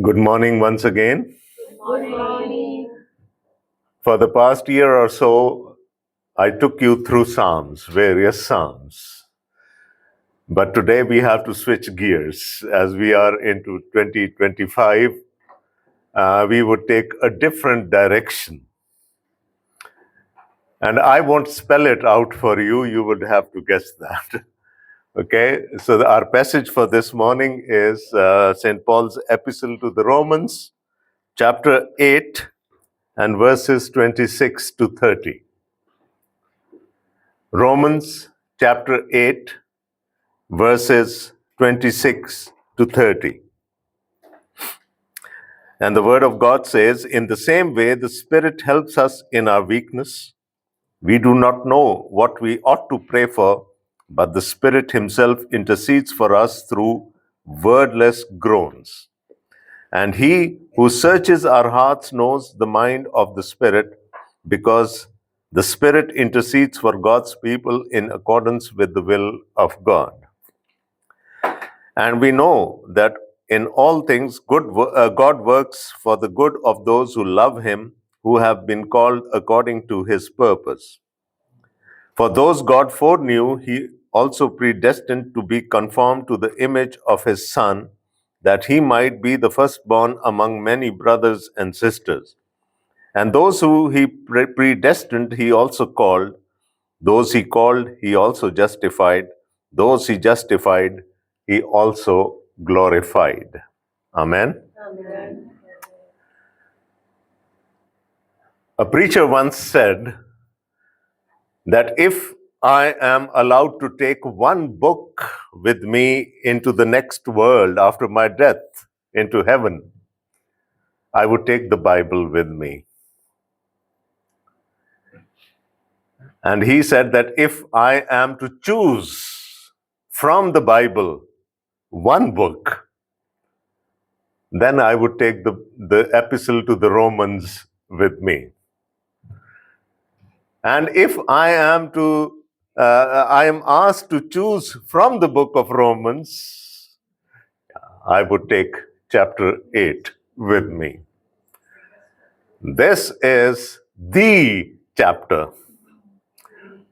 Good morning once again. Good morning. For the past year or so, I took you through Psalms, various Psalms. But today we have to switch gears. As we are into 2025, we would take a different direction. And I won't spell it out for you, you would have to guess that. Okay, so our passage for this morning is St. Paul's Epistle to the Romans, chapter 8, and verses 26 to 30. Romans chapter 8, verses 26 to 30. And the word of God says, "In the same way, the Spirit helps us in our weakness. We do not know what we ought to pray for, but the Spirit Himself intercedes for us through wordless groans. And He who searches our hearts knows the mind of the Spirit, because the Spirit intercedes for God's people in accordance with the will of God. And we know that in all things God works for the good of those who love Him, who have been called according to His purpose. For those God foreknew, He also predestined to be conformed to the image of His Son, that He might be the firstborn among many brothers and sisters. And those who He predestined, He also called. Those He called, He also justified. Those He justified, He also glorified." Amen. Amen. A preacher once said that if I am allowed to take one book with me into the next world after my death, into heaven, I would take the Bible with me. And he said that if I am to choose from the Bible one book, then I would take the epistle to the Romans with me. And if I am asked to choose from the book of Romans, I would take chapter 8 with me. This is the chapter.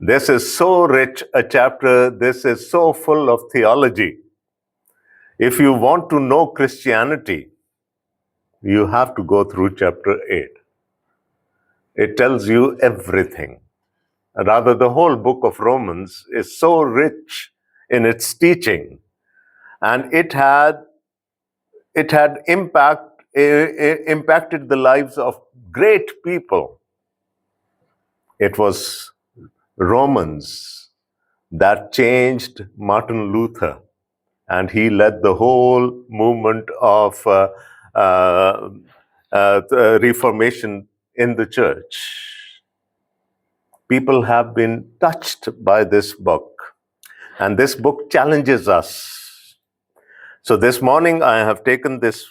This is so rich a chapter. This is so full of theology. If you want to know Christianity, you have to go through chapter 8. It tells you everything. Rather, the whole book of Romans is so rich in its teaching, and it had impacted the lives of great people. It was Romans that changed Martin Luther, and he led the whole movement of Reformation in the church. People have been touched by this book, and this book challenges us. So this morning I have taken this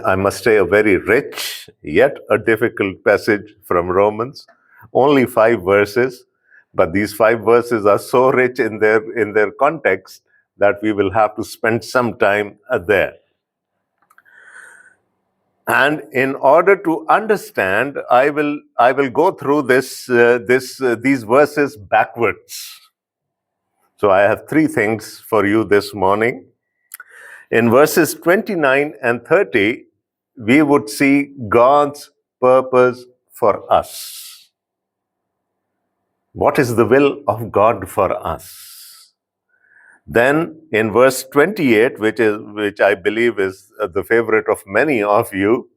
I must say, a very rich yet a difficult passage from Romans, only 5 verses, but these 5 verses are so rich in their context that we will have to spend some time there. And in order to understand, I will go through these verses backwards. So I have 3 things for you this morning. In verses 29 and 30, we would see God's purpose for us. What is the will of God for us? Then in verse 28, which I believe is the favorite of many of you,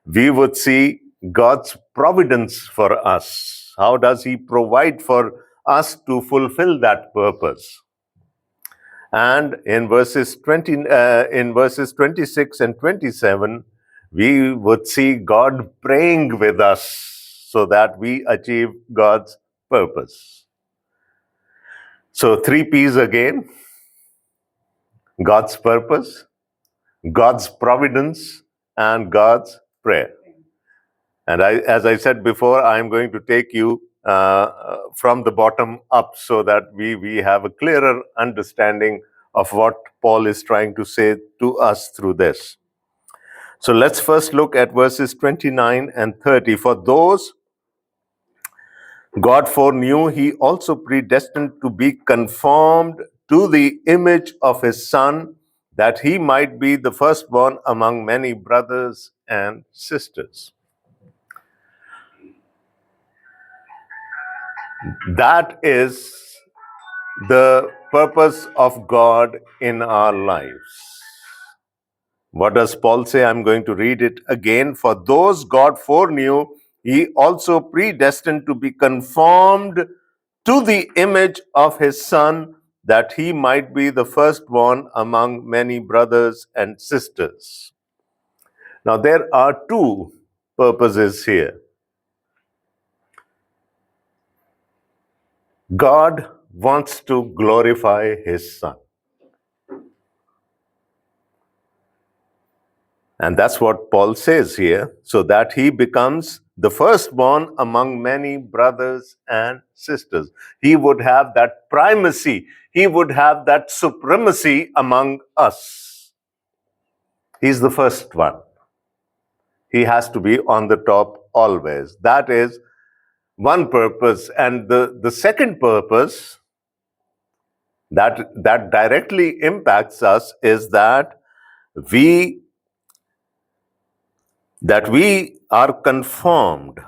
we would see God's providence for us. How does He provide for us to fulfill that purpose? And in verses 26 and 27, we would see God praying with us so that we achieve God's purpose. So 3 P's again: God's purpose, God's providence, and God's prayer. And as I said before, I'm going to take you from the bottom up so that we have a clearer understanding of what Paul is trying to say to us through this. So let's first look at verses 29 and 30. For those God foreknew, he also predestined to be conformed to the image of his Son, that he might be the firstborn among many brothers and sisters. That is the purpose of God in our lives. What does Paul say? I'm going to read it again. For those God foreknew, he also predestined to be conformed to the image of his Son, that he might be the firstborn among many brothers and sisters. Now, there are two purposes here. God wants to glorify his Son. And that's what Paul says here, so that he becomes the firstborn among many brothers and sisters. He would have that primacy, he would have that supremacy among us. He's the first one. He has to be on the top always. That is one purpose. And the second purpose that directly impacts us is that we are conformed.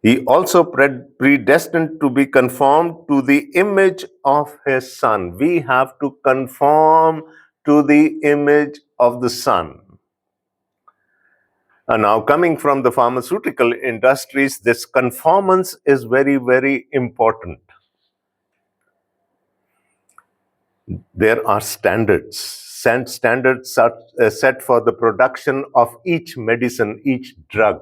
He also predestined to be conformed to the image of his Son. We have to conform to the image of the Son. And now, coming from the pharmaceutical industries, this conformance is very, very important. There are standards. Standards are set for the production of each medicine, each drug.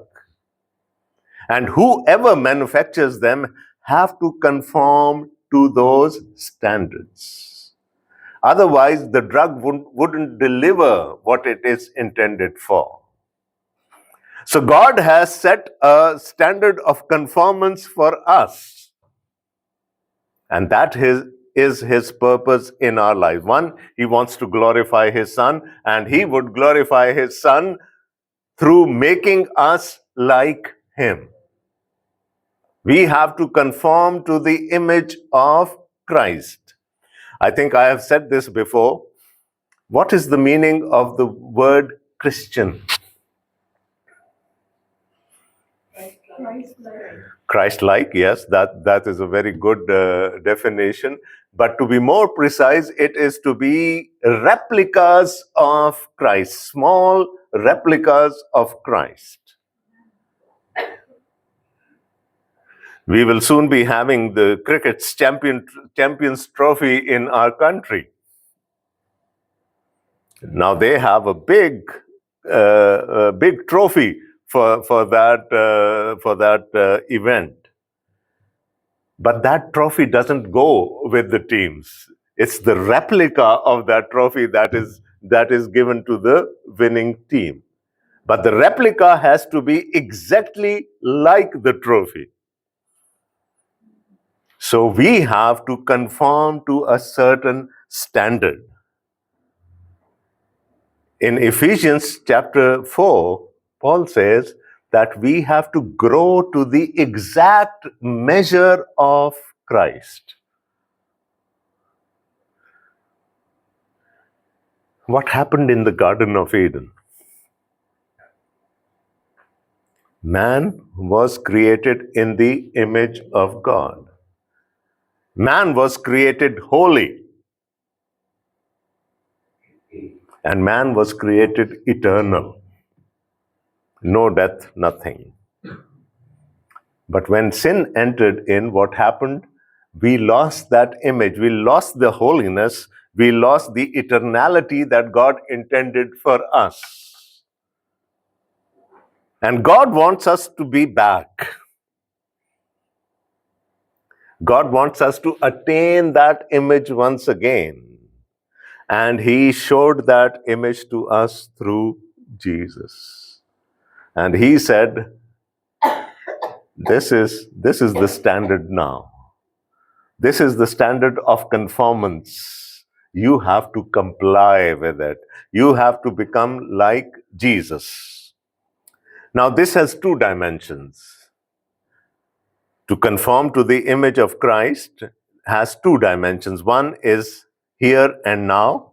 And whoever manufactures them have to conform to those standards. Otherwise, the drug wouldn't deliver what it is intended for. So God has set a standard of conformance for us. And that is his purpose in our life. One, he wants to glorify his Son, and he would glorify his Son through making us like him. We have to conform to the image of Christ. I think I have said this before. What is the meaning of the word Christian? Christ-like, yes, that is a very good definition. But to be more precise, it is to be replicas of Christ, small replicas of Christ. We will soon be having the cricket's champions trophy in our country. Now they have a big trophy for that event. But that trophy doesn't go with the teams. It's the replica of that trophy that is given to the winning team. But the replica has to be exactly like the trophy. So we have to conform to a certain standard. In Ephesians chapter 4, Paul says that we have to grow to the exact measure of Christ. What happened in the Garden of Eden? Man was created in the image of God. Man was created holy. And man was created eternal. No death, nothing. But when sin entered in, what happened? We lost that image. We lost the holiness. We lost the eternality that God intended for us. And God wants us to be back. God wants us to attain that image once again. And he showed that image to us through Jesus. And he said, this is the standard now. This is the standard of conformance. You have to comply with it. You have to become like Jesus. Now, this has two dimensions. To conform to the image of Christ has two dimensions. One is here and now.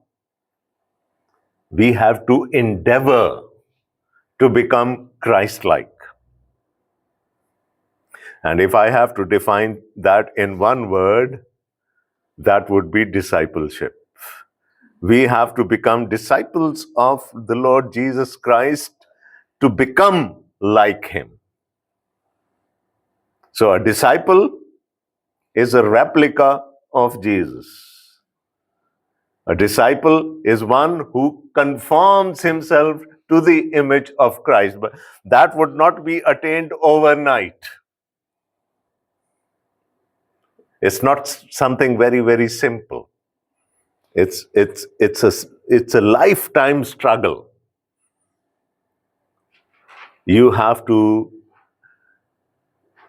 We have to endeavor to become Christ-like. And if I have to define that in one word, that would be discipleship. We have to become disciples of the Lord Jesus Christ to become like him. So a disciple is a replica of Jesus. A disciple is one who conforms himself to the image of Christ. But that would not be attained overnight. It's not something very, very simple. It's a lifetime struggle. You have to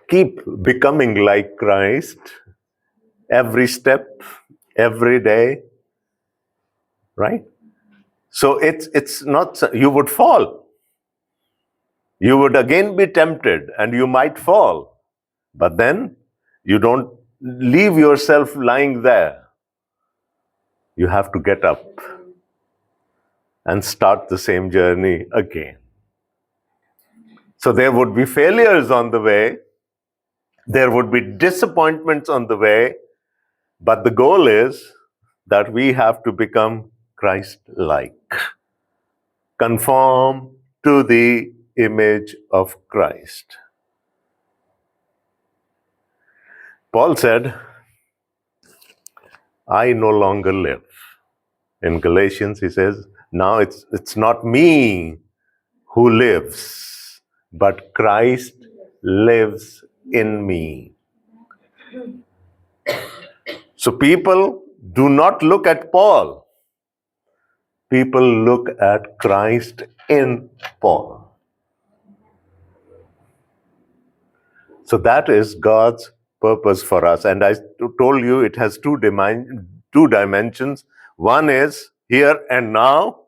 keep becoming like Christ every step, every day, right? So it's not, you would fall. You would again be tempted and you might fall. But then you don't leave yourself lying there. You have to get up and start the same journey again. So there would be failures on the way. There would be disappointments on the way. But the goal is that we have to become Christ-like. Conform to the image of Christ. Paul said, I no longer live. In Galatians, he says, now it's not me who lives, but Christ lives in me. So people do not look at Paul. People look at Christ in Paul. So that is God's purpose for us. And I told you it has two dimensions. One is here and now.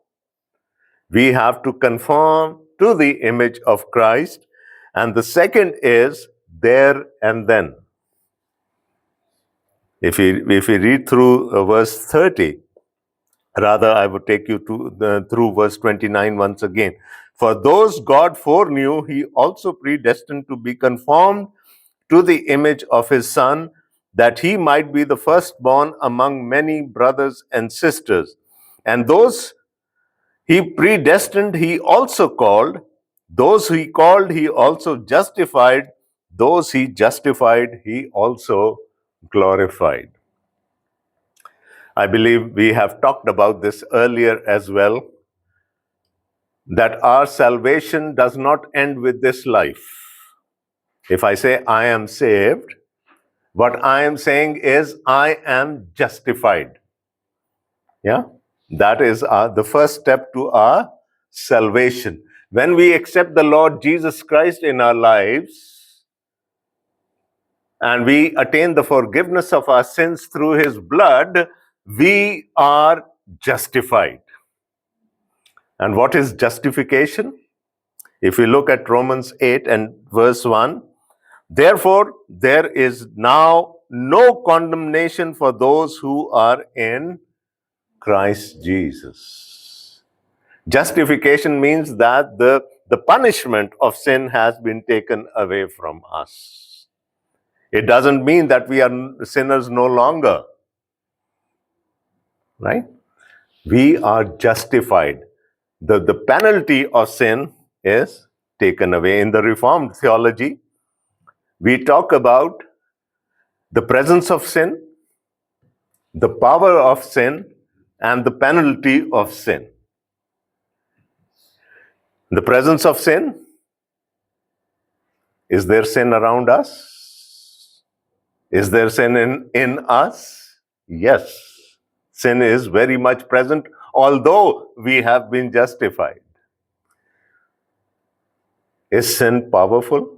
We have to conform to the image of Christ. And the second is there and then. If we read through verse 30, rather I would take you through verse 29 once again. For those God foreknew, he also predestined to be conformed to the image of his Son, that he might be the firstborn among many brothers and sisters. And those he predestined, he also called. Those he called, he also justified. Those he justified, he also glorified. I believe we have talked about this earlier as well, that our salvation does not end with this life. If I say I am saved, what I am saying is I am justified. Yeah, that is the first step to our salvation. When we accept the Lord Jesus Christ in our lives and we attain the forgiveness of our sins through his blood, we are justified. And what is justification? If we look at Romans 8 and verse 1, therefore there is now no condemnation for those who are in Christ Jesus. Justification means that the punishment of sin has been taken away from us. It doesn't mean that we are sinners no longer, right? We are justified. The penalty of sin is taken away. In the Reformed theology, we talk about the presence of sin, the power of sin, and the penalty of sin. The presence of sin, is there sin around us? Is there sin in us? Yes. Sin is very much present, although we have been justified. Is sin powerful?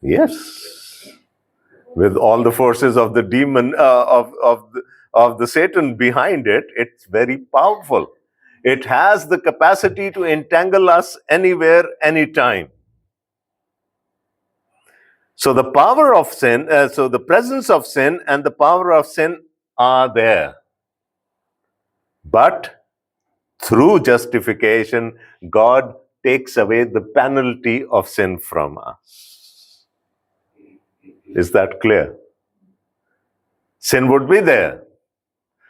Yes. with all the forces of the demon of the Satan behind it. It's very powerful. It has the capacity to entangle us anywhere, anytime. So the power of sin, so the presence of sin and the power of sin are there. But through justification, God takes away the penalty of sin from us. Is that clear? Sin would be there.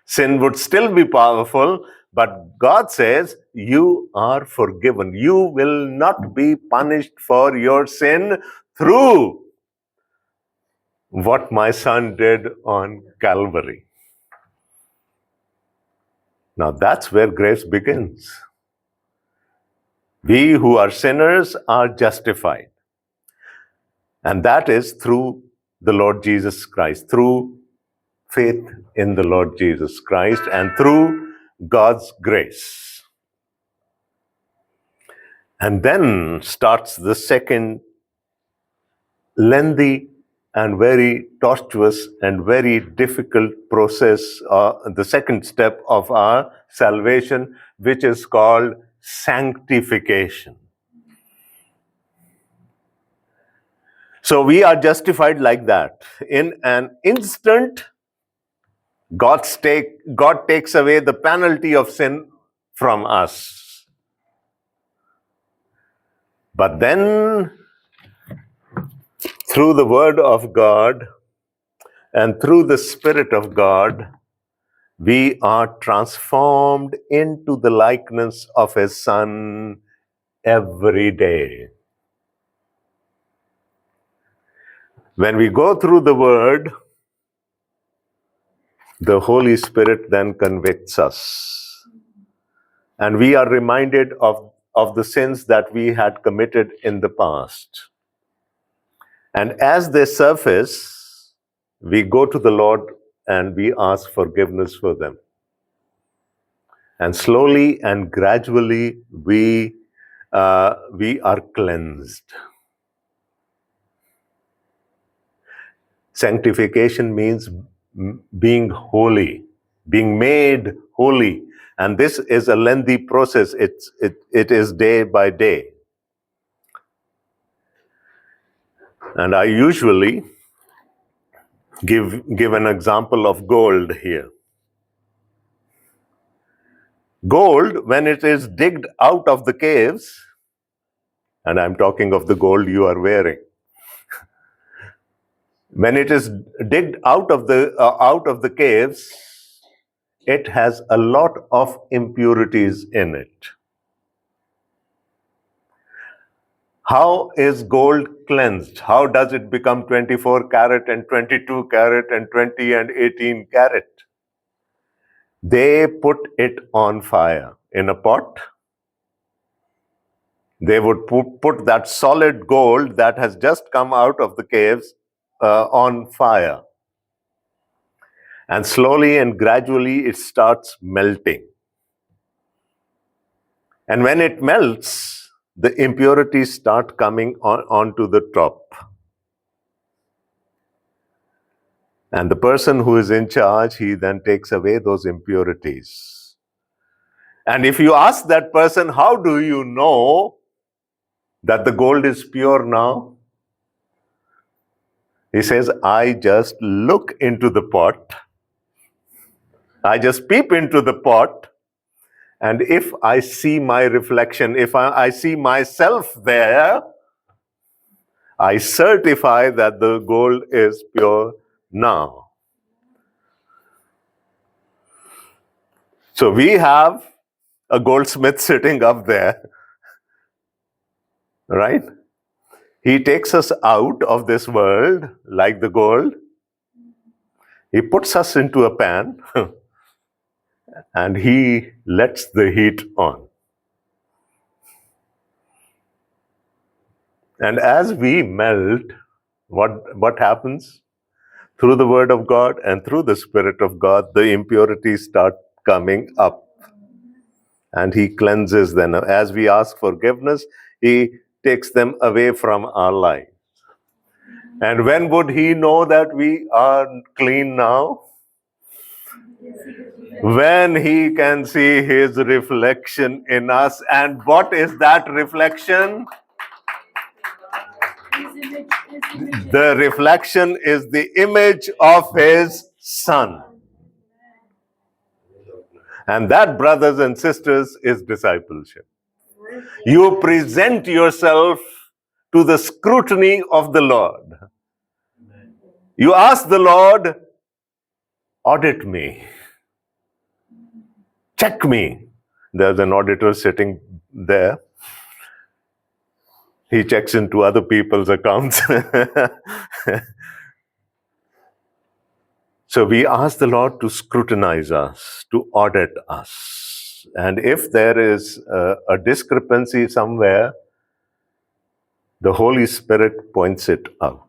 Sin would still be powerful, but God says, you are forgiven. You will not be punished for your sin through what my son did on Calvary. Now that's where grace begins. We who are sinners are justified. And that is through the Lord Jesus Christ, through faith in the Lord Jesus Christ, and through God's grace. And then starts the second lengthy and very tortuous and very difficult process, the second step of our salvation, which is called sanctification. So we are justified like that. In an instant, God takes away the penalty of sin from us. But then, through the Word of God and through the Spirit of God, we are transformed into the likeness of His Son every day. When we go through the Word, the Holy Spirit then convicts us. And we are reminded of the sins that we had committed in the past. And as they surface, we go to the Lord and we ask forgiveness for them. And slowly and gradually, we are cleansed. Sanctification means being holy, being made holy. And this is a lengthy process. It is day by day. And I usually give an example of gold here. Gold, when it is digged out of the caves, and I'm talking of the gold you are wearing, when it is digged out of the caves, it has a lot of impurities in it. How is gold cleansed? How does it become 24 karat and 22 karat and 20 and 18 karat? They put it on fire in a pot. They would put that solid gold that has just come out of the caves on fire. And slowly and gradually it starts melting. And when it melts, the impurities start coming onto the top. And the person who is in charge, he then takes away those impurities. And if you ask that person, how do you know that the gold is pure now? He says, I just look into the pot. I just peep into the pot. And if I see my reflection, if I see myself there, I certify that the gold is pure now. So we have a goldsmith sitting up there, right? He takes us out of this world like the gold. He puts us into a pan and he lets the heat on. And as we melt, what happens? Through the Word of God and through the Spirit of God, the impurities start coming up. And He cleanses them. As we ask forgiveness, He takes them away from our life. And when would he know that we are clean now? When he can see his reflection in us. And what is that reflection? The reflection is the image of his son. And that, brothers and sisters, is discipleship. You present yourself to the scrutiny of the Lord. You ask the Lord, audit me, check me. There's an auditor sitting there. He checks into other people's accounts. So we ask the Lord to scrutinize us, to audit us. And if there is a discrepancy somewhere, the Holy Spirit points it out.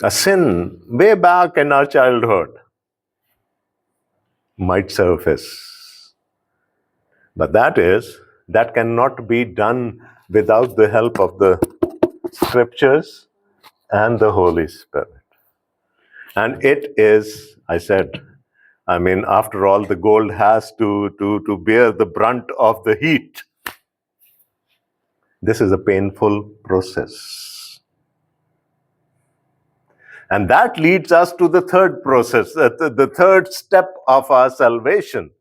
A sin way back in our childhood might surface. But that cannot be done without the help of the scriptures and the Holy Spirit. And it is, after all, the gold has to bear the brunt of the heat. This is a painful process. And that leads us to the third process, the third step of our salvation.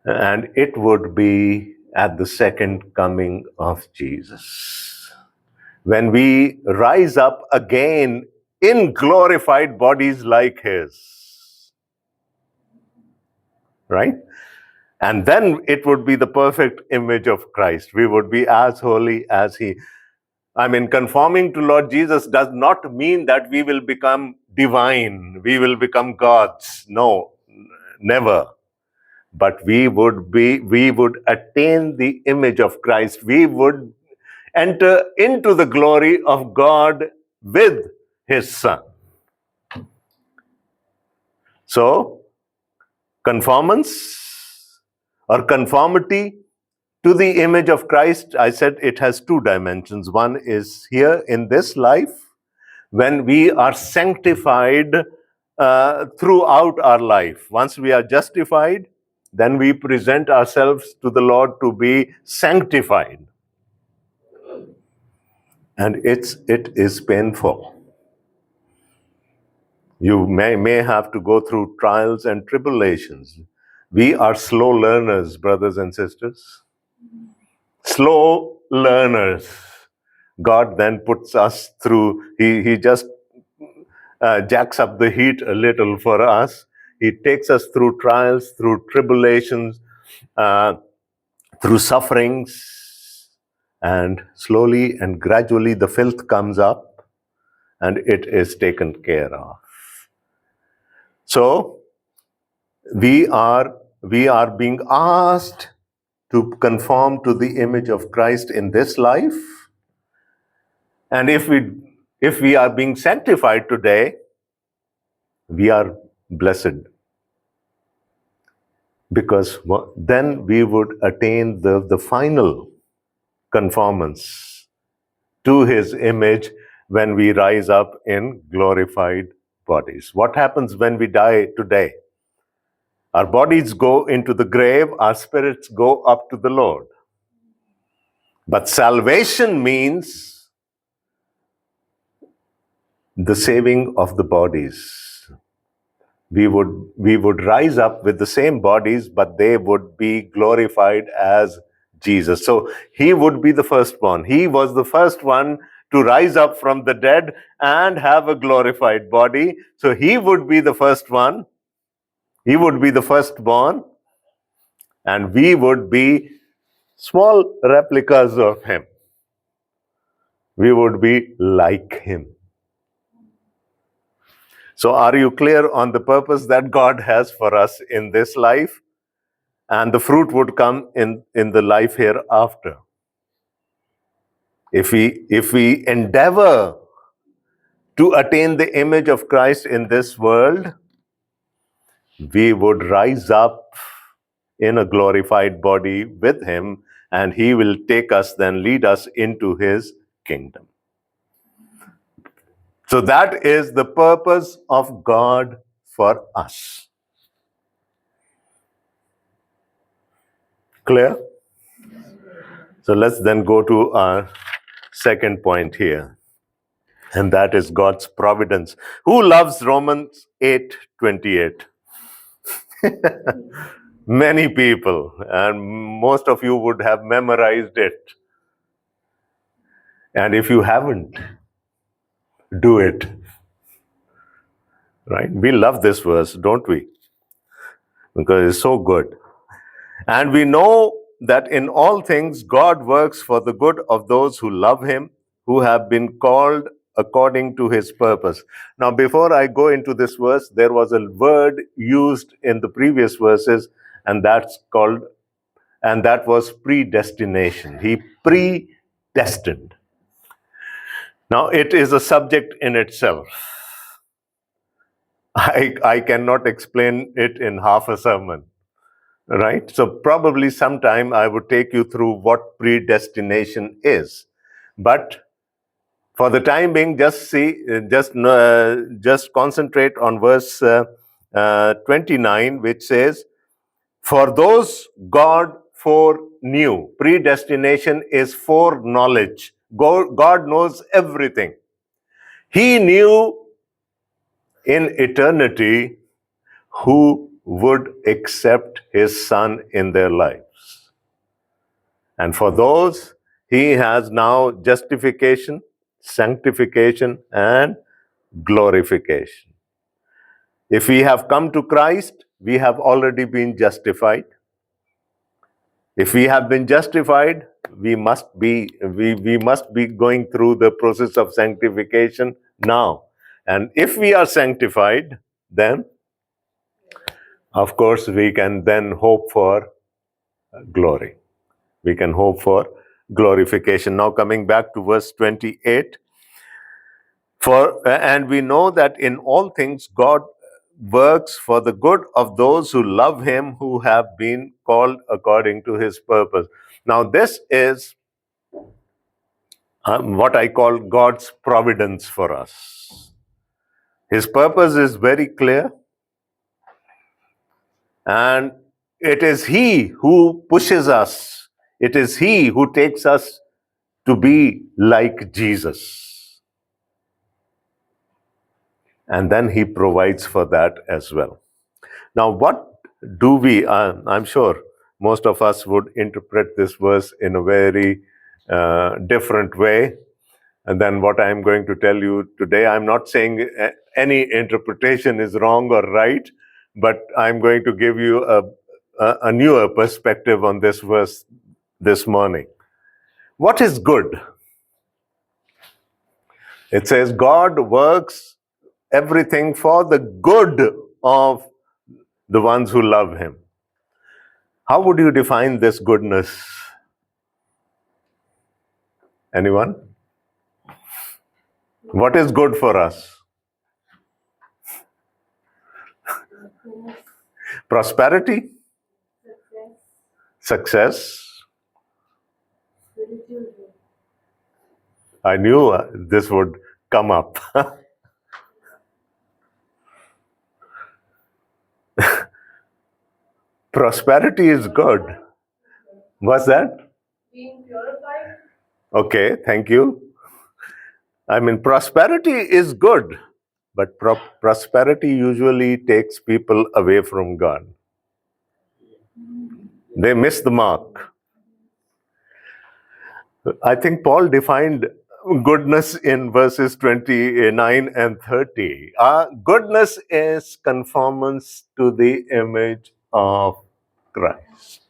And it would be at the second coming of Jesus, when we rise up again in glorified bodies like his. Right? And then it would be the perfect image of Christ. We would be as holy as he. Conforming to Lord Jesus does not mean that we will become divine, we will become gods. No, never. But we would attain the image of Christ. We would enter into the glory of God with his Son. So, conformance or conformity to the image of Christ, I said it has two dimensions. One is here in this life, when we are sanctified throughout our life. Once we are justified, then we present ourselves to the Lord to be sanctified. And it is painful. You may have to go through trials and tribulations. We are slow learners, brothers and sisters. Slow learners. God then puts us through, he just jacks up the heat a little for us. He takes us through trials, through tribulations, through sufferings, and slowly and gradually the filth comes up and it is taken care of. So we are being asked to conform to the image of Christ in this life. And if we are being sanctified today, we are blessed, because then we would attain the final conformance to his image when we rise up in glorified bodies. What happens when we die today? Our bodies go into the grave, our spirits go up to the Lord. But salvation means the saving of the bodies. We would rise up with the same bodies, but they would be glorified as Jesus. So he would be the firstborn. He was the first one to rise up from the dead and have a glorified body. So he would be the first one. He would be the firstborn. And we would be small replicas of him. We would be like him. So are you clear on the purpose that God has for us in this life? And the fruit would come in the life hereafter. If we endeavor to attain the image of Christ in this world, we would rise up in a glorified body with him, and he will take us, then lead us into his kingdom. So that is the purpose of God for us. Clear? So let's then go to our second point here, and that is God's providence. Who loves Romans 8:28? Many people, and most of you would have memorized it. And if you haven't, do it. Right? We love this verse, don't we? Because it's so good. And we know that in all things God works for the good of those who love him, who have been called according to his purpose. Now, before I go into this verse, there was a word used in the previous verses, and that was predestination. He predestined. Now, it is a subject in itself. I cannot explain it in half a sermon. Right? So probably sometime I would take you through what predestination is. But for the time being, just concentrate on verse 29, which says, "For those God foreknew." Predestination is foreknowledge. God knows everything. He knew in eternity who would accept his son in their lives. And for those, he has now justification, sanctification, and glorification. If we have come to Christ, we have already been justified. If we have been justified, we must be going through the process of sanctification now. And if we are sanctified, then of course we can then hope for glory. We can hope for glorification. Now coming back to verse 28, and we know that in all things God works for the good of those who love him, who have been called according to his purpose. Now this is what I call God's providence for us. His purpose is very clear, and it is he who pushes us. It is he who takes us to be like Jesus. And then he provides for that as well. Now, what do we, I'm sure most of us would interpret this verse in a very different way. And then what I'm going to tell you today, I'm not saying any interpretation is wrong or right, but I'm going to give you a newer perspective on this verse this morning. What is good? It says God works everything for the good of the ones who love him. How would you define this goodness? Anyone? What is good for us? Prosperity? Success? I knew this would come up. Prosperity is good. What's that? Being purified. Okay, thank you. I mean, prosperity is good, but prosperity usually takes people away from God. They miss the mark. I think Paul defined goodness in verses 29 and 30. Goodness is conformance to the image of Christ.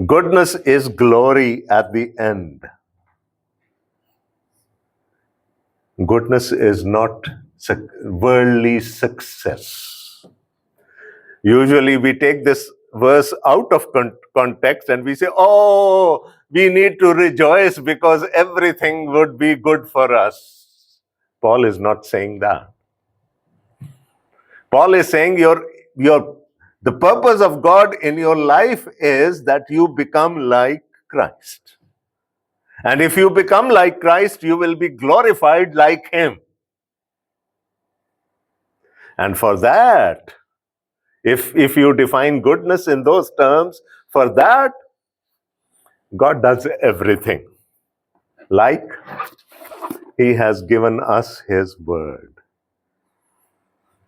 Goodness is glory at the end. Goodness is not worldly success. Usually we take this verse out of context and we say, oh, we need to rejoice because everything would be good for us. Paul is not saying that. Paul is saying the purpose of God in your life is that you become like Christ. And if you become like Christ, you will be glorified like him. And for that, if you define goodness in those terms, for that, God does everything. Like he has given us his word.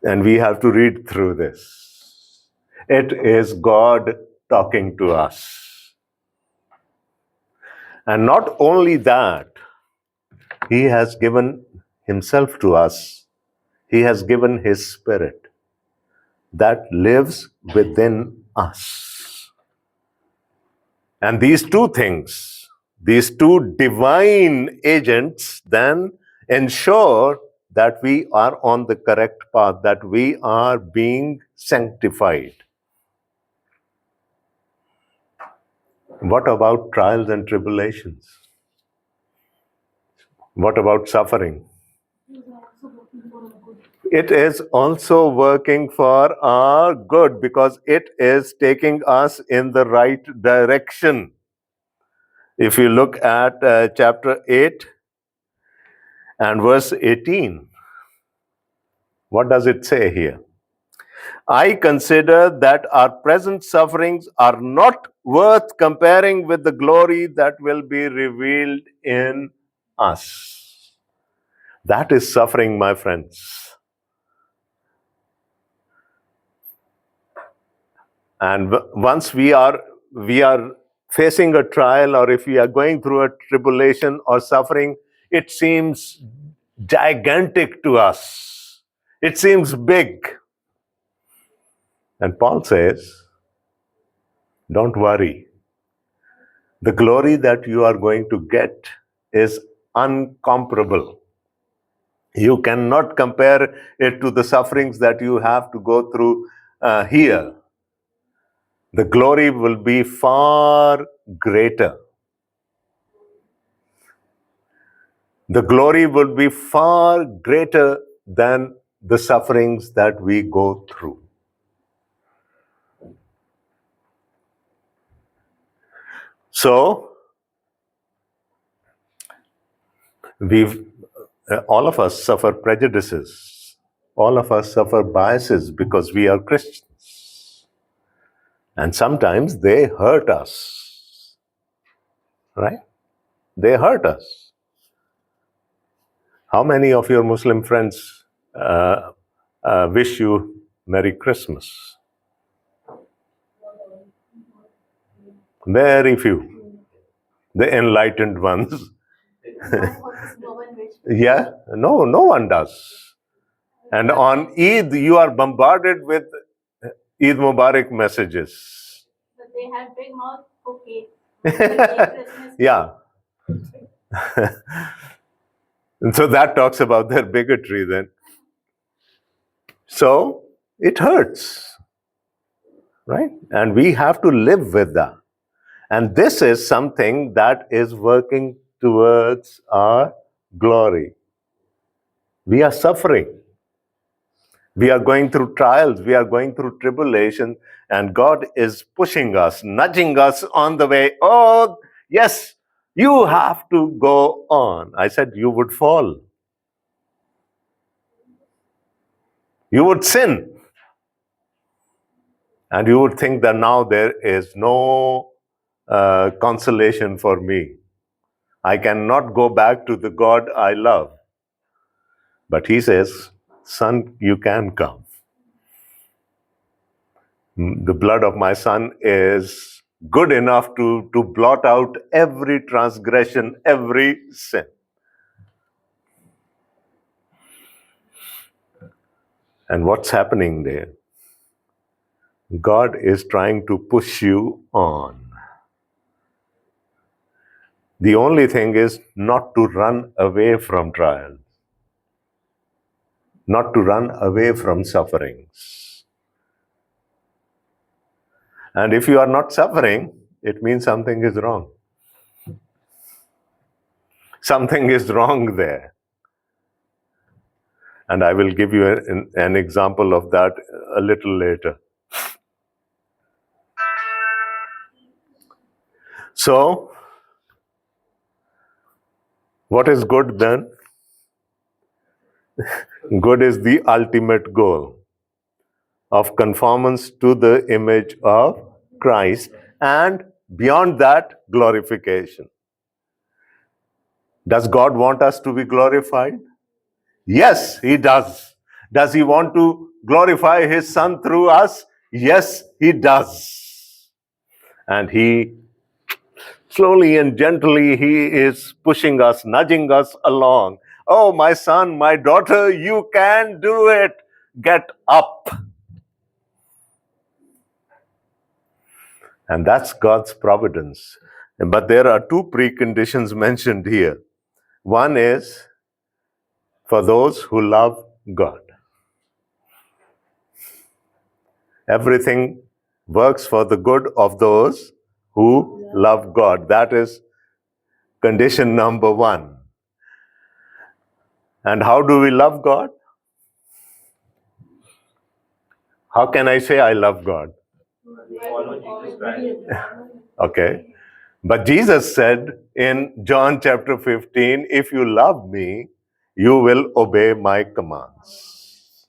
And we have to read through this. It is God talking to us. And not only that, he has given himself to us. He has given his spirit that lives within us. And these two things, these two divine agents, then ensure that we are on the correct path, that we are being sanctified. What about trials and tribulations? What about suffering? It is also working for our good because it is taking us in the right direction. If you look at chapter 8 and verse 18, what does it say here? I consider that our present sufferings are not worth comparing with the glory that will be revealed in us. That is suffering, my friends. And once we are facing a trial, or if we are going through a tribulation or suffering, it seems gigantic to us. It seems big. And Paul says, don't worry. The glory that you are going to get is uncomparable. You cannot compare it to the sufferings that you have to go through here. The glory will be far greater. The glory will be far greater than the sufferings that we go through. So, all of us suffer prejudices. All of us suffer biases because we are Christians. And sometimes they hurt us. Right? They hurt us. How many of your Muslim friends wish you Merry Christmas? Very few. The enlightened ones. Yeah, no one does. And on Eid, you are bombarded with Eid Mubarak messages. But they have big mouth. Okay. Yeah. And so that talks about their bigotry then. So it hurts, right? And we have to live with that. And this is something that is working towards our glory. We are suffering. We are going through trials. We are going through tribulation. And God is pushing us, nudging us on the way. Oh, yes, you have to go on. I said you would fall. You would sin. And you would think that now there is no consolation for me. I cannot go back to the God I love. But he says, son, you can come. The blood of my son is good enough to blot out every transgression, every sin. And what's happening there? God is trying to push you on. The only thing is not to run away from trials, not to run away from sufferings. And if you are not suffering, it means something is wrong. Something is wrong there. And I will give you an example of that a little later. So, What is good then? Good is the ultimate goal of conformance to the image of Christ, and beyond that, glorification. Does God want us to be glorified? Yes, He does. Does He want to glorify His Son through us? Yes, He does. And He, slowly and gently, He is pushing us, nudging us along. Oh, my son, my daughter, you can do it. Get up. And that's God's providence. But there are two preconditions mentioned here. One is for those who love God. Everything works for the good of those who love God. That is condition number one. And how do we love God? How can I say I love God? Okay. But Jesus said in John chapter 15, if you love me, you will obey my commands.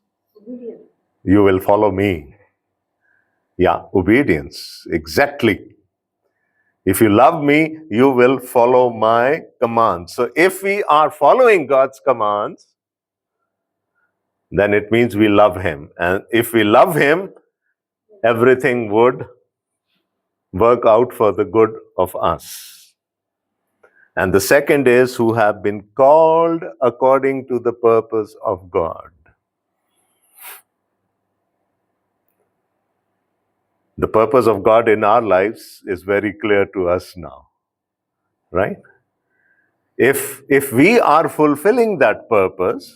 You will follow me. Yeah, obedience. Exactly. If you love me, you will follow my commands. So if we are following God's commands, then it means we love Him. And if we love Him, everything would work out for the good of us. And the second is who have been called according to the purpose of God. The purpose of God in our lives is very clear to us now, right? If we are fulfilling that purpose,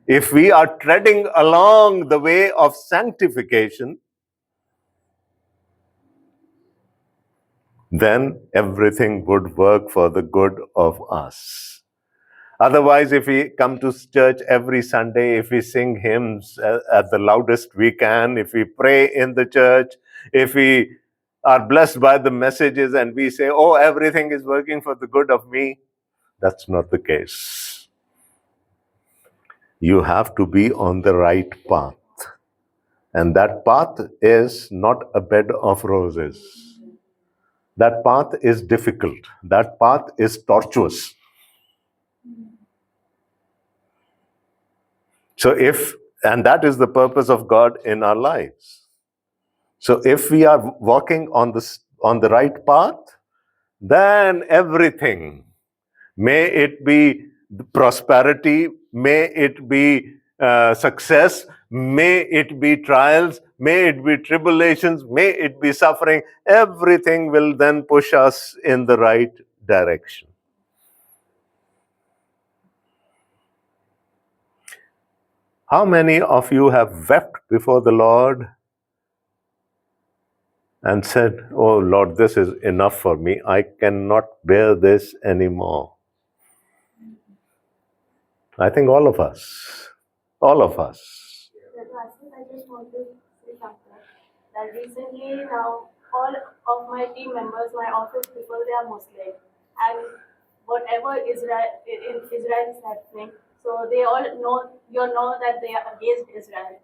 if we are treading along the way of sanctification, then everything would work for the good of us. Otherwise, if we come to church every Sunday, if we sing hymns at the loudest we can, if we pray in the church, if we are blessed by the messages and we say, oh, everything is working for the good of me, that's not the case. You have to be on the right path. And that path is not a bed of roses. That path is difficult. That path is tortuous. And that is the purpose of God in our lives. So if we are walking on the right path, then everything, may it be prosperity, may it be success, may it be trials, may it be tribulations, may it be suffering, everything will then push us in the right direction. How many of you have wept before the Lord and said, oh Lord, this is enough for me. I cannot bear this anymore? I think all of us. All of us. Asif, I just want to say something. That recently now all of my team members, my office people, they are Muslim, and whatever in Israel is happening, so they all know that they are against Israel.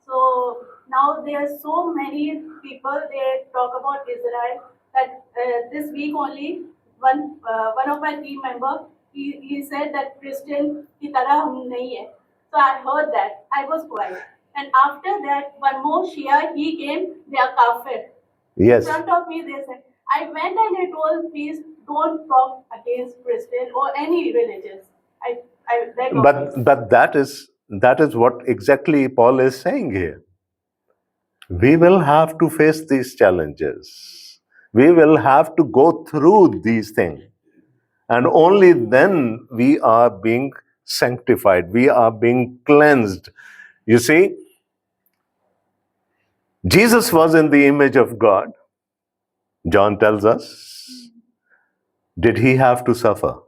So now there are so many people they talk about Israel that this week only one of my team member he said that Christian की तरह हम नहीं है. So I heard that. I was quiet. And after that, one more Shia, he came, they are kafir. Yes. In front of me, they said, I went and I told, please don't talk against Christian or any religions. I beg of you. But that is what exactly Paul is saying here. We will have to face these challenges. We will have to go through these things. And only then we are being sanctified. We are being cleansed. You see, Jesus was in the image of God. John tells us. Did he have to suffer?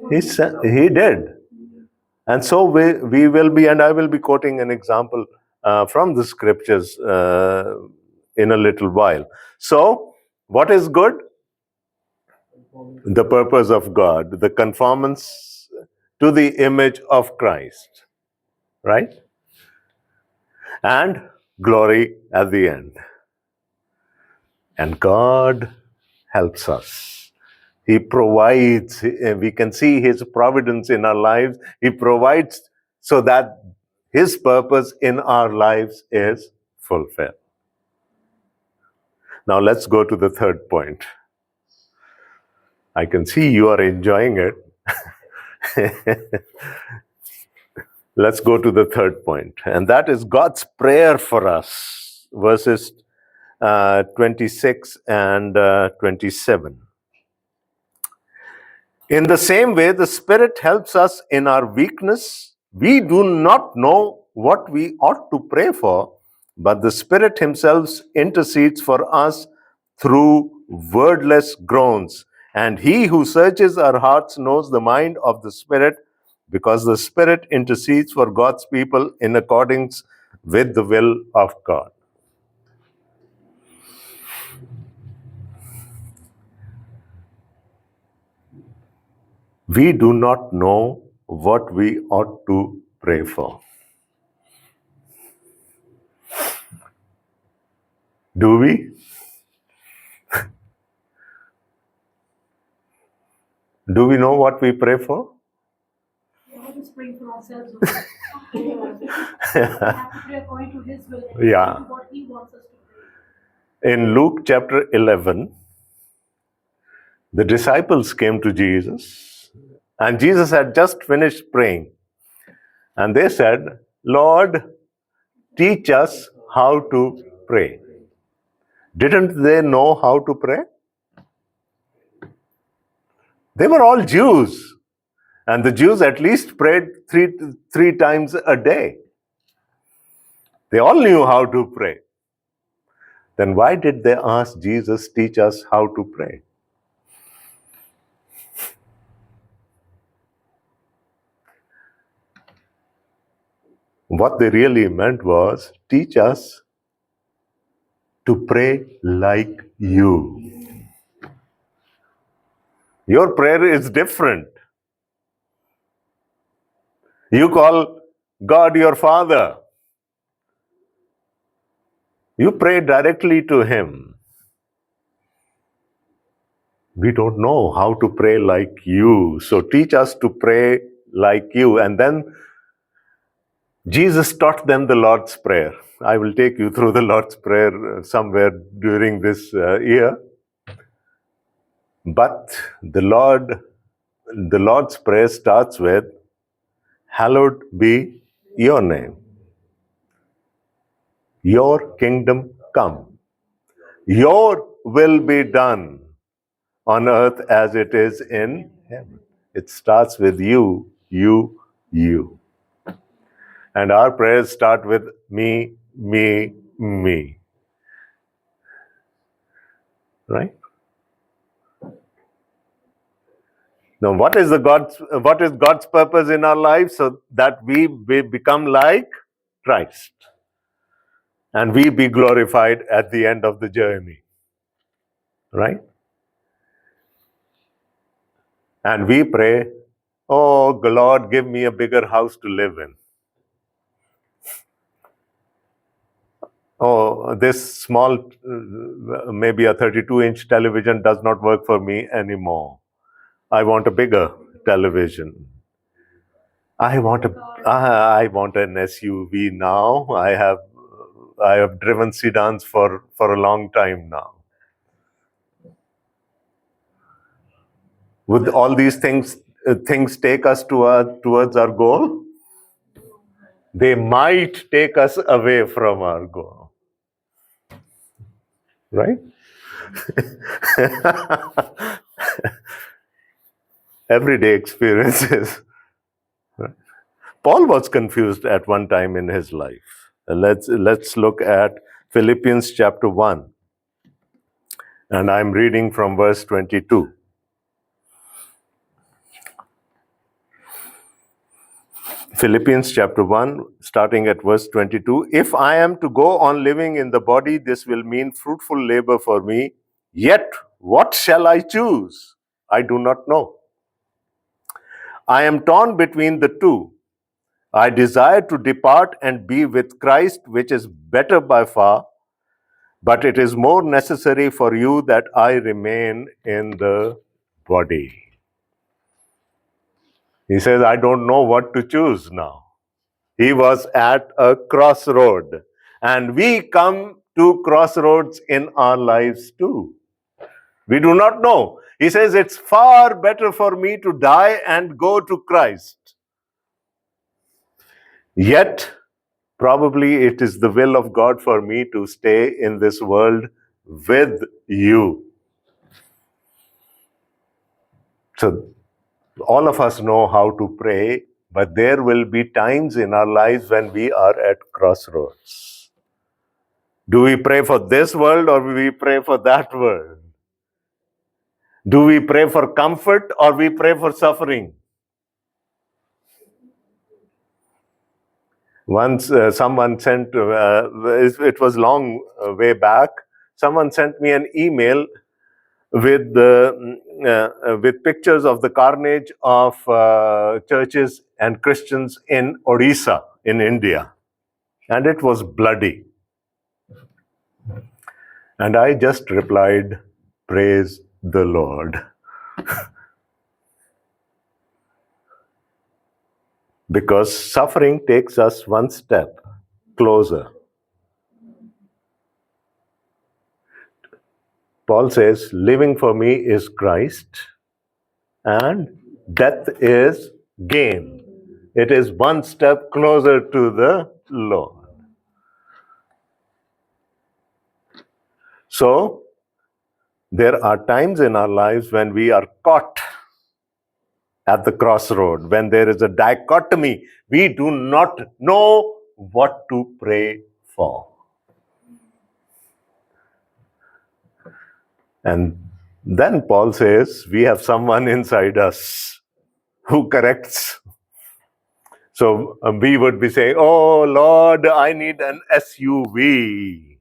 He did. And so we will be, and I will be quoting an example from the scriptures in a little while. So, what is good? the purpose of God, the conformance to the image of Christ, right? And glory at the end. And God helps us. He provides, we can see His providence in our lives. He provides so that His purpose in our lives is fulfilled. Now let's go to the third point. I can see you are enjoying it. Let's go to the third point, and that is God's prayer for us, verses 26 and 27. In the same way, the Spirit helps us in our weakness. We do not know what we ought to pray for, but the Spirit Himself intercedes for us through wordless groans. And He who searches our hearts knows the mind of the Spirit, because the Spirit intercedes for God's people in accordance with the will of God. We do not know what we ought to pray for. Do we? Do we know what we pray for? We always pray for ourselves. We have to pray according to His will, Yeah. to what He wants us to pray. In Luke chapter 11, the disciples came to Jesus, and Jesus had just finished praying. And they said, Lord, teach us how to pray. Didn't they know how to pray? They were all Jews. And the Jews at least prayed three times a day. They all knew how to pray. Then why did they ask Jesus, teach us how to pray? What they really meant was, teach us to pray like you. Your prayer is different. You call God your Father. You pray directly to Him. We don't know how to pray like you. So teach us to pray like you. And then Jesus taught them the Lord's Prayer. I will take you through the Lord's Prayer somewhere during this year. But the Lord's Prayer starts with, hallowed be your name. Your kingdom come. Your will be done on earth as it is in heaven. It starts with you, you, you. And our prayers start with me, me, me. Right? Now, what is God's purpose in our lives? So that we become like Christ. And we be glorified at the end of the journey. Right? And we pray, oh, Lord, give me a bigger house to live in. Oh, this small, maybe a 32-inch television does not work for me anymore. I want a bigger television. I want an SUV now. I have driven sedans for a long time now. Would all these things take us towards our goal? They might take us away from our goal. Right? Everyday experiences. Paul was confused at one time in his life. Let's look at Philippians chapter 1. And I'm reading from verse 22. Philippians chapter 1, starting at verse 22. If I am to go on living in the body, this will mean fruitful labor for me. Yet, what shall I choose? I do not know. I am torn between the two. I desire to depart and be with Christ, which is better by far, but it is more necessary for you that I remain in the body. He says, I don't know what to choose now. He was at a crossroad. And we come to crossroads in our lives too. We do not know. He says, it's far better for me to die and go to Christ. Yet, probably it is the will of God for me to stay in this world with you. So, all of us know how to pray, but there will be times in our lives when we are at crossroads. Do we pray for this world or do we pray for that world? Do we pray for comfort or we pray for suffering? Once someone sent, it was long way back, someone sent me an email with pictures of the carnage of churches and Christians in Odisha, in India. And it was bloody. And I just replied, praise the Lord. Because suffering takes us one step closer. Paul says, living for me is Christ and death is gain. It is one step closer to the Lord. So, there are times in our lives when we are caught at the crossroad, when there is a dichotomy. We do not know what to pray for. And then Paul says, we have someone inside us who corrects. So we would be saying, oh Lord, I need an SUV.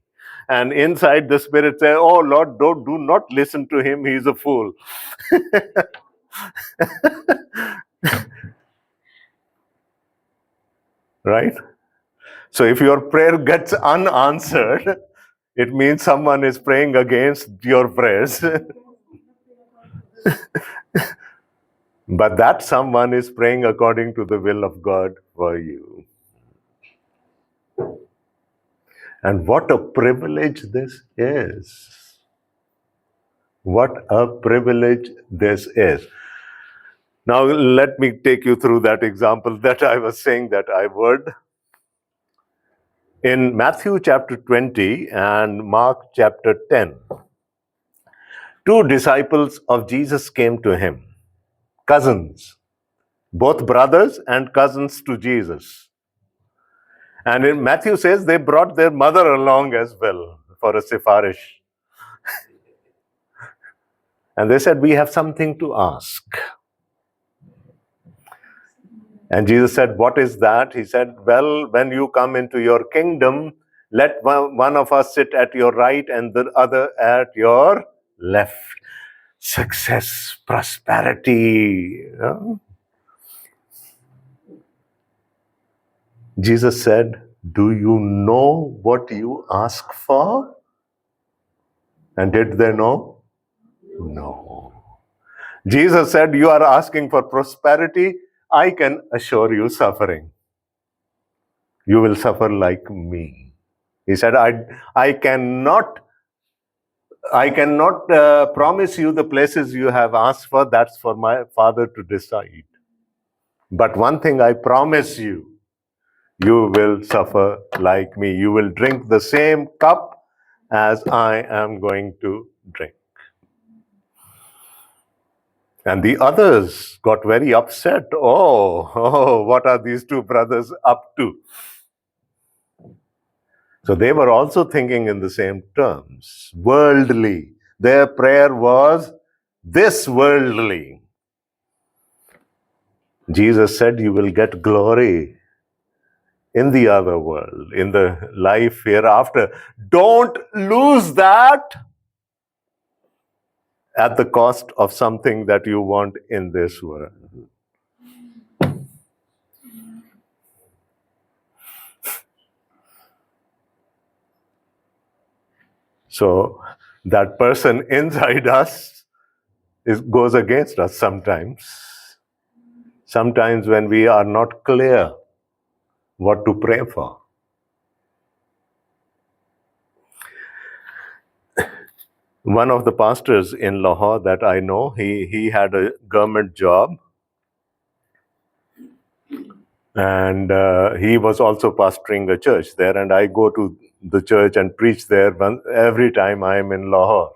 And inside the Spirit says, oh Lord, do not listen to him, he's a fool. Right? So if your prayer gets unanswered, it means someone is praying against your prayers. But that someone is praying according to the will of God for you. And what a privilege this is. What a privilege this is. Now, let me take you through that example that I was saying that I would. In Matthew chapter 20 and Mark chapter 10, two disciples of Jesus came to him, cousins, both brothers and cousins to Jesus. And in Matthew says they brought their mother along as well for a sifarish. And they said, we have something to ask. And Jesus said, what is that? He said, well, when you come into your kingdom, let one of us sit at your right and the other at your left. Success, prosperity. Jesus said, do you know what you ask for? And did they know? No. Jesus said, you are asking for prosperity. I can assure you suffering. You will suffer like me. He said, I cannot promise you the places you have asked for. That's for my Father to decide. But one thing I promise you, you will suffer like me. You will drink the same cup as I am going to drink. And the others got very upset. Oh, what are these two brothers up to? So they were also thinking in the same terms, worldly. Their prayer was this worldly. Jesus said, you will get glory in the other world, in the life hereafter. Don't lose that. at the cost of something that you want in this world. So that person inside us goes against us sometimes. Sometimes when we are not clear what to pray for. One of the pastors in Lahore that I know, he had a government job, and he was also pastoring a church there, and I go to the church and preach there every time I am in Lahore.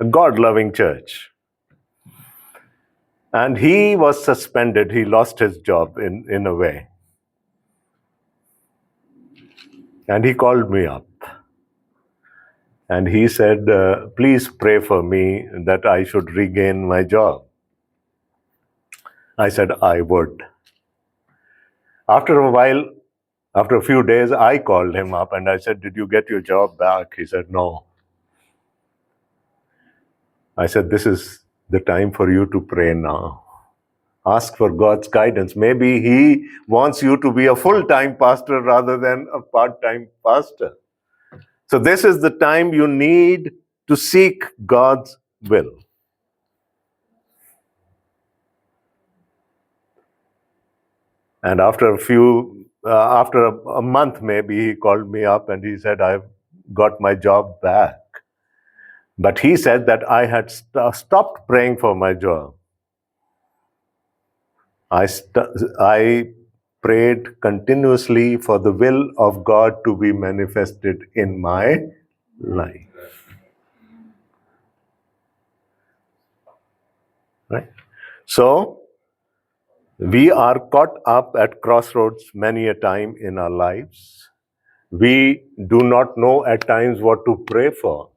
A God-loving church. And he was suspended. He lost his job in a way. And he called me up. And he said, please pray for me that I should regain my job. I said, I would. After a while, after a few days, I called him up and I said, did you get your job back? He said, no. I said, this is the time for you to pray now. Ask for God's guidance. Maybe He wants you to be a full-time pastor rather than a part-time pastor. So this is the time you need to seek God's will. And after a month maybe, he called me up and he said, I've got my job back. But he said that I had stopped praying for my job. I prayed continuously for the will of God to be manifested in my life. Right? So, we are caught up at crossroads many a time in our lives. We do not know at times what to pray for.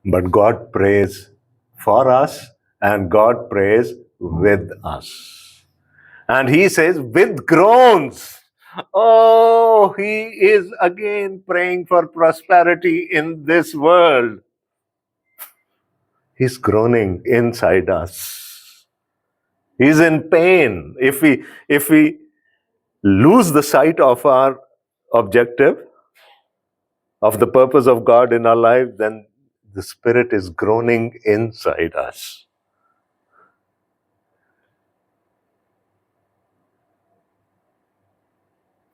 But God prays for us and God prays with us. And He says, with groans. Oh, He is again praying for prosperity in this world. He's groaning inside us. He's in pain. If we lose the sight of our objective, of the purpose of God in our life, then the Spirit is groaning inside us.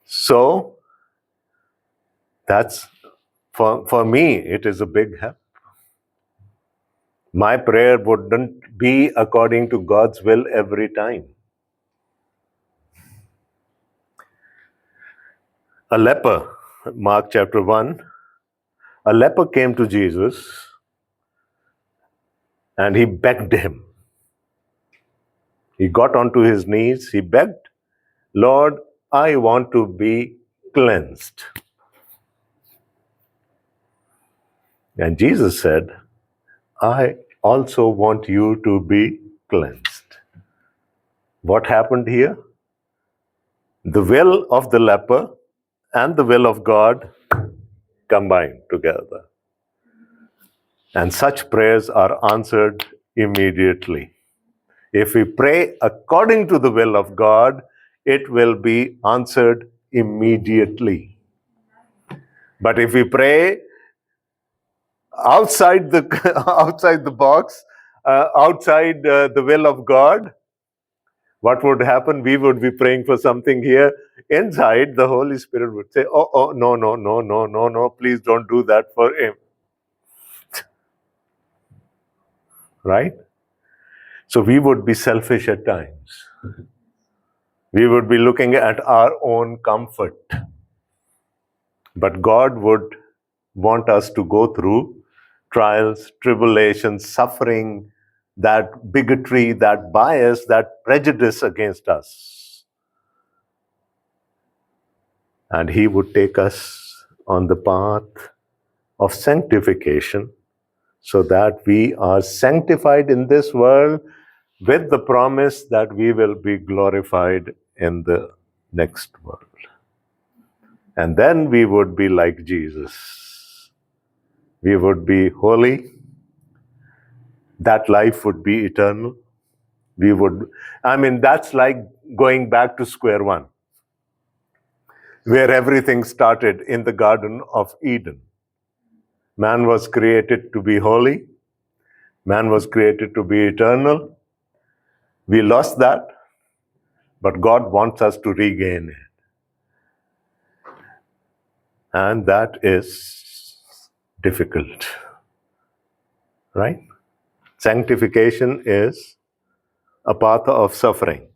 So, that's, for me, it is a big help. My prayer wouldn't be according to God's will every time. A leper, Mark chapter 1, a leper came to Jesus and he begged him. He got onto his knees, he begged, Lord, I want to be cleansed. And Jesus said, I also want you to be cleansed. What happened here? The will of the leper and the will of God combined together. And such prayers are answered immediately. If we pray according to the will of God, it will be answered immediately. But if we pray outside the outside the box, outside the will of God, what would happen? We would be praying for something here. Inside, the Holy Spirit would say, oh, no, please don't do that for him. Right? So we would be selfish at times. We would be looking at our own comfort. But God would want us to go through trials, tribulations, suffering, that bigotry, that bias, that prejudice against us. And He would take us on the path of sanctification so that we are sanctified in this world with the promise that we will be glorified in the next world. And then we would be like Jesus. we would be holy, that life would be eternal. That's like going back to square one, where everything started in the Garden of Eden. Man was created to be holy, man was created to be eternal. We lost that, but God wants us to regain it. And that is difficult, right? Sanctification is a path of suffering.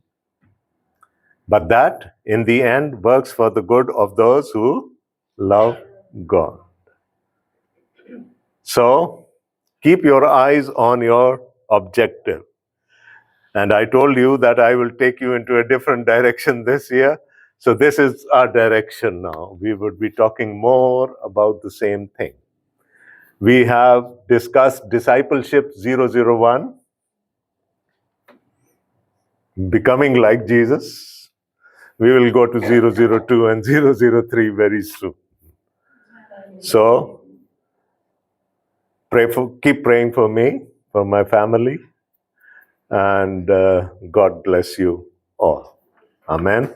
But that, in the end, works for the good of those who love God. So, keep your eyes on your objective. And I told you that I will take you into a different direction this year. So, this is our direction now. We would be talking more about the same thing. We have discussed Discipleship 001, becoming like Jesus. We will go to 002 and 003 very soon. So, keep praying for me, for my family, and God bless you all. Amen.